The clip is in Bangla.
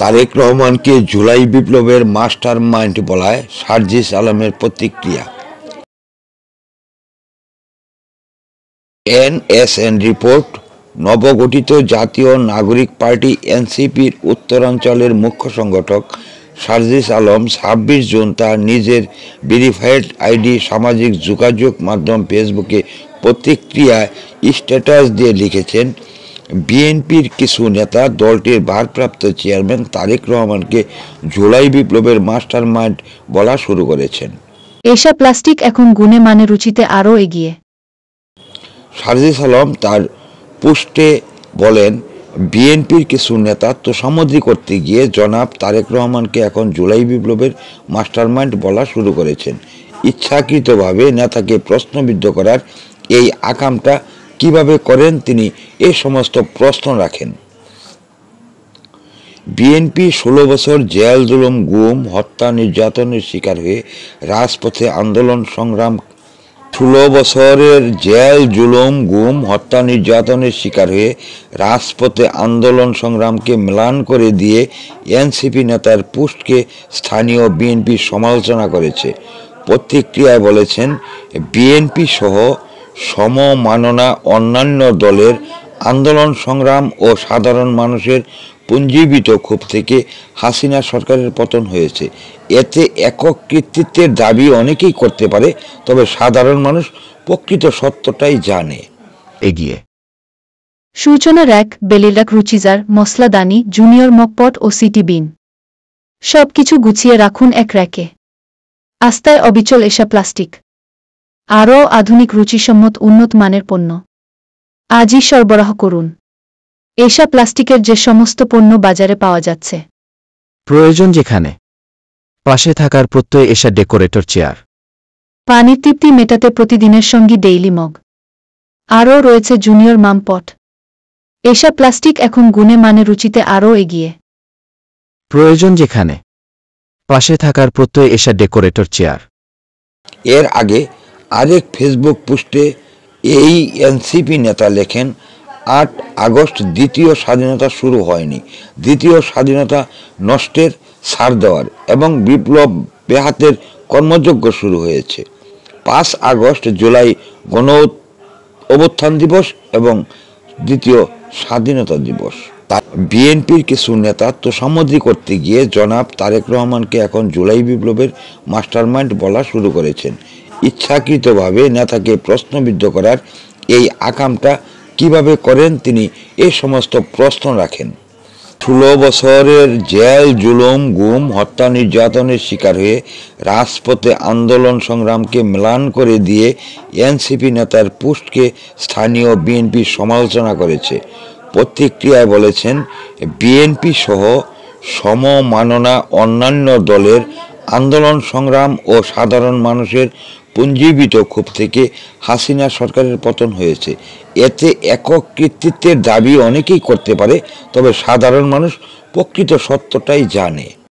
তারেক রহমানকে জুলাই বিপ্লবের মাস্টার মাইন্ড বলায় সার্জিস আলমের প্রতিক্রিয়া। এনএসএন রিপোর্ট, নবগঠিত জাতীয় নাগরিক পার্টি এনসিপির উত্তরাঞ্চলের মুখ্য সংগঠক সার্জিস আলম ২৬ জুন তার নিজের ভেরিফাইড আইডি সামাজিক যোগাযোগ মাধ্যম ফেসবুকে প্রতিক্রিয়ায় স্ট্যাটাস দিয়ে লিখেছেন, বিএনপির কিছু নেতা দলটির ভারপ্রাপ্ত চেয়ারম্যান তারেক রহমানকে জুলাই বিপ্লবের মাস্টার মাইন্ড বলা শুরু করেছেন। এশা প্লাস্টিক এখন গুণে মানে রুচিতে আরও এগিয়ে। সার্জিস আলম তার পোস্টে বলেন, বিএনপির কিছু নেতা তোষামোদী করতে গিয়ে জনাব তারেক রহমানকে এখন জুলাই বিপ্লবের মাস্টারমাইন্ড বলা শুরু করেছেন। ইচ্ছাকৃতভাবে নেতাকে প্রশ্নবিদ্ধ করার এই আকামটা কিভাবে করেন তিনি এই সমস্ত প্রশ্ন রাখেন। বিএনপি ১৬ বছর জেল জুলুম গুম হত্যা নির্যাতনের শিকার হয়ে রাজপথে আন্দোলন সংগ্রাম ১৬ বছরের জেল জুলুম গুম হত্যা নির্যাতনের শিকার হয়ে রাজপথে আন্দোলন সংগ্রামকে ম্লান করে দিয়ে এনসিপি নেতার পোস্টকে স্থানীয় বিএনপি সমালোচনা করেছে। প্রতিক্রিয়ায় বলেছেন, বিএনপি সহ সমমাননা অন্যান্য দলের আন্দোলন সংগ্রাম ও সাধারণ মানুষের পুঞ্জীবিত ক্ষোভ থেকে হাসিনা সরকারের পতন হয়েছে। এতে একক কৃতিত্বের দাবি অনেকেই করতে পারে, তবে সাধারণ মানুষ প্রকৃত সত্যটাই জানে। এগিয়ে সূচনা র্যাক, বেলিরাক, রুচিজার, মসলাদানি, জুনিয়র মকপট ও সিটি বিন সবকিছু গুছিয়ে রাখুন এক র্যাকে। আস্তায় অবিচল এশা প্লাস্টিক, আরও আধুনিক রুচিসম্মত উন্নত মানের পণ্য আজই সরবরাহ করুন। এশা প্লাস্টিকের যে সমস্ত পণ্য বাজারে পাওয়া যাচ্ছে, প্রয়োজন যেখানে, পাশে থাকার প্রত্যয় এশা ডেকোরেটর চেয়ার, পানির তৃপ্তি মেটাতে প্রতিদিনের সঙ্গী ডেইলি মগ, আরও রয়েছে জুনিয়র মাম পট। এশা প্লাস্টিক এখন গুণে মানে রুচিতে আরও এগিয়ে। প্রয়োজন যেখানে, পাশে থাকার প্রত্যয় এশা ডেকোরেটর চেয়ার। এর আগে আরেক ফেসবুক পোস্টে এই এনসিপি নেতা লেখেন, ৮ আগস্ট দ্বিতীয় স্বাধীনতা শুরু হয়নি, দ্বিতীয় স্বাধীনতা নষ্টের ছাড় দেওয়ার এবং বিপ্লব ব্যাহাতের কর্মযজ্ঞ শুরু হয়েছে। ৫ আগস্ট জুলাই গণ অভ্যুত্থান দিবস এবং দ্বিতীয় স্বাধীনতা দিবস। বিএনপির কিছু নেতা তোষামোদী করতে গিয়ে জনাব তারেক রহমানকে এখন জুলাই বিপ্লবের মাস্টারমাইন্ড বলা শুরু করেছেন। ইচ্ছাকৃতভাবে নেতাকে প্রশ্নবিদ্ধ করার এই আকামটা কিভাবে করেন তিনি এই সমস্ত প্রশ্ন রাখেন। ১৬ বছরের জেল জুলুম গুম হত্যা নির্যাতনের শিকার হয়ে রাজপথে আন্দোলন সংগ্রামকে ম্লান করে দিয়ে এনসিপি নেতার পোস্টকে স্থানীয় বিএনপি সমালোচনা করেছে। প্রতিক্রিয়ায় বলেছেন, বিএনপি সহ সমমাননা অন্যান্য দলের আন্দোলন সংগ্রাম ও সাধারণ মানুষের পুঞ্জীবিত ক্ষোভ থেকে হাসিনা সরকারের পতন হয়েছে। এতে একক কৃতিত্বের দাবি অনেকেই করতে পারে, তবে সাধারণ মানুষ প্রকৃত সত্যটাই জানে।